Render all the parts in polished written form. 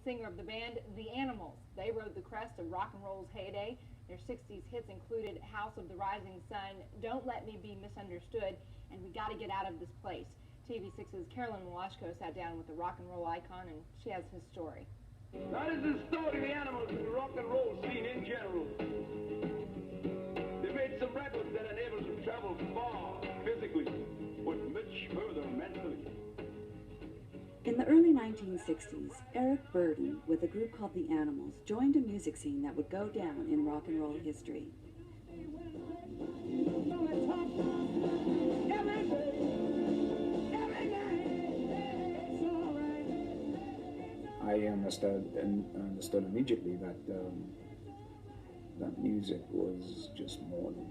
singer of the band, The Animals. They rode the crest of rock and roll's heyday. Their 60s hits included House of the Rising Sun, Don't Let Me Be Misunderstood, and We Gotta Get Out of This Place. TV6's Carolyn Malashko sat down with the rock and roll icon, and she has his story. That is the story of the Animals in the rock and roll scene in general. They made some records that enabled them to travel far physically, but much further mentally. In the early 1960s, Eric Burdon, with a group called The Animals, joined a music scene that would go down in rock and roll history. I understood immediately that that music was just more than,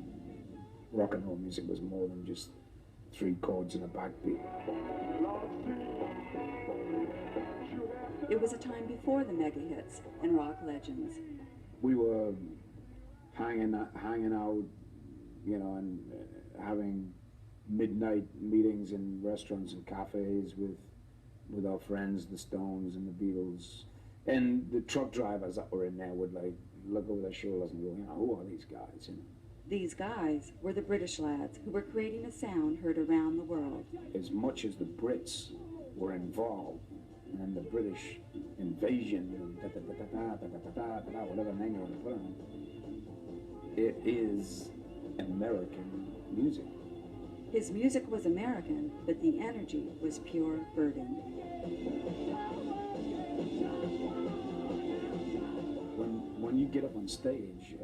rock and roll music was more than just three chords and a backbeat. It was a time before the mega hits and rock legends. We were hanging out, you know, and having midnight meetings in restaurants and cafes with our friends, the Stones and the Beatles, and the truck drivers that were in there would like look over their shoulders and go, you know, who are these guys? You know. These guys were the British lads who were creating a sound heard around the world. As much as the Brits were involved in the British invasion, whatever name you want to put on it, it is American music. His music was American, but the energy was pure Burdon. When you get up on stage,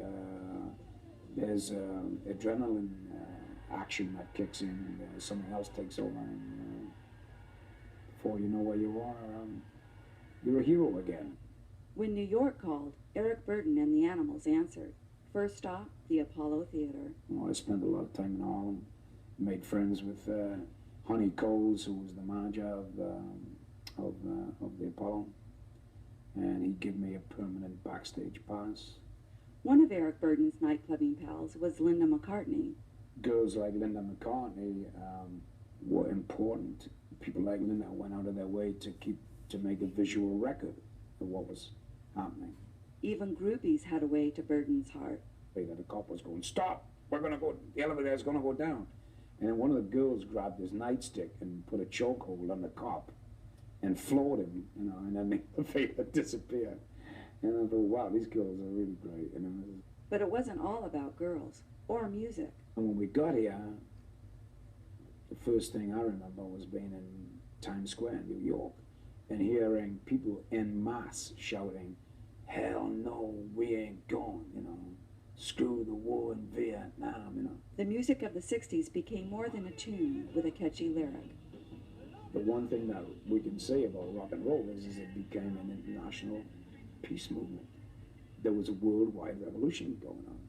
there's adrenaline action that kicks in, and something else takes over, and before you know where you are, you're a hero again. When New York called, Eric Burdon and the Animals answered. First stop, the Apollo Theater. Well, I spent a lot of time in Harlem. Made friends with Honey Coles, who was the manager of the Apollo, and he gave me a permanent backstage pass. One of Eric Burdon's nightclubbing pals was Linda McCartney. Girls like Linda McCartney were important. People like Linda went out of their way to make a visual record of what was happening. Even groupies had a way to Burdon's heart. The cop was going, "Stop! We're gonna go. The elevator is gonna go down." And then one of the girls grabbed his nightstick and put a chokehold on the cop and floored him, you know, and then the elevator disappeared. And I thought, wow, these girls are really great, you know. But it wasn't all about girls or music. And when we got here, the first thing I remember was being in Times Square in New York and hearing people en masse shouting, "Hell no, we ain't going," you know. "Screw the war in Vietnam," you know. The music of the 60s became more than a tune with a catchy lyric. The one thing that we can say about rock and roll is it became an international peace movement. There was a worldwide revolution going on.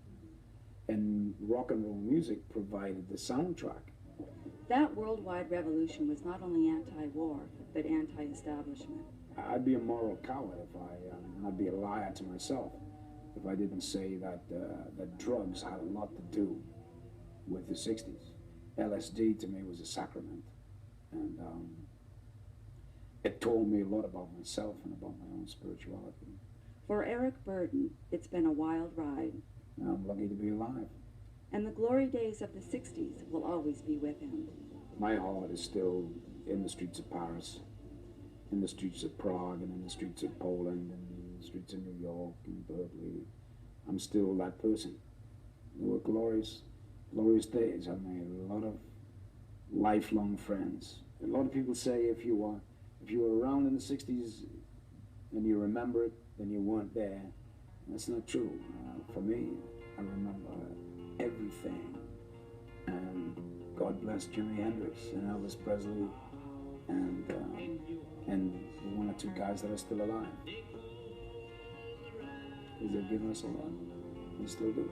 And rock and roll music provided the soundtrack. That worldwide revolution was not only anti-war, but anti-establishment. I'd be a moral coward if I'd be a liar to myself if I didn't say that drugs had a lot to do with the 60s. LSD to me was a sacrament, and it told me a lot about myself and about my own spirituality. For Eric Burdon, it's been a wild ride. I'm lucky to be alive. And the glory days of the 60s will always be with him. My heart is still in the streets of Paris, in the streets of Prague, and in the streets of Poland, and in the streets of New York and Berkeley. I'm still that person. They were glorious days. I made a lot of lifelong friends. A lot of people say if you were around in the 60s and you remember it, then you weren't there. That's not true. For me, I remember everything. And God bless Jimi Hendrix and Elvis Presley and the one or two guys that are still alive. Because they've given us a lot. They still do.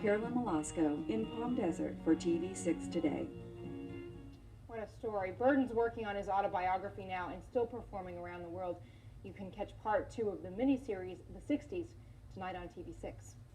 Carolyn Malashko in Palm Desert for TV6 Today. What a story. Burdon's working on his autobiography now and still performing around the world. You can catch part 2 of the miniseries, The 60s, tonight on TV6.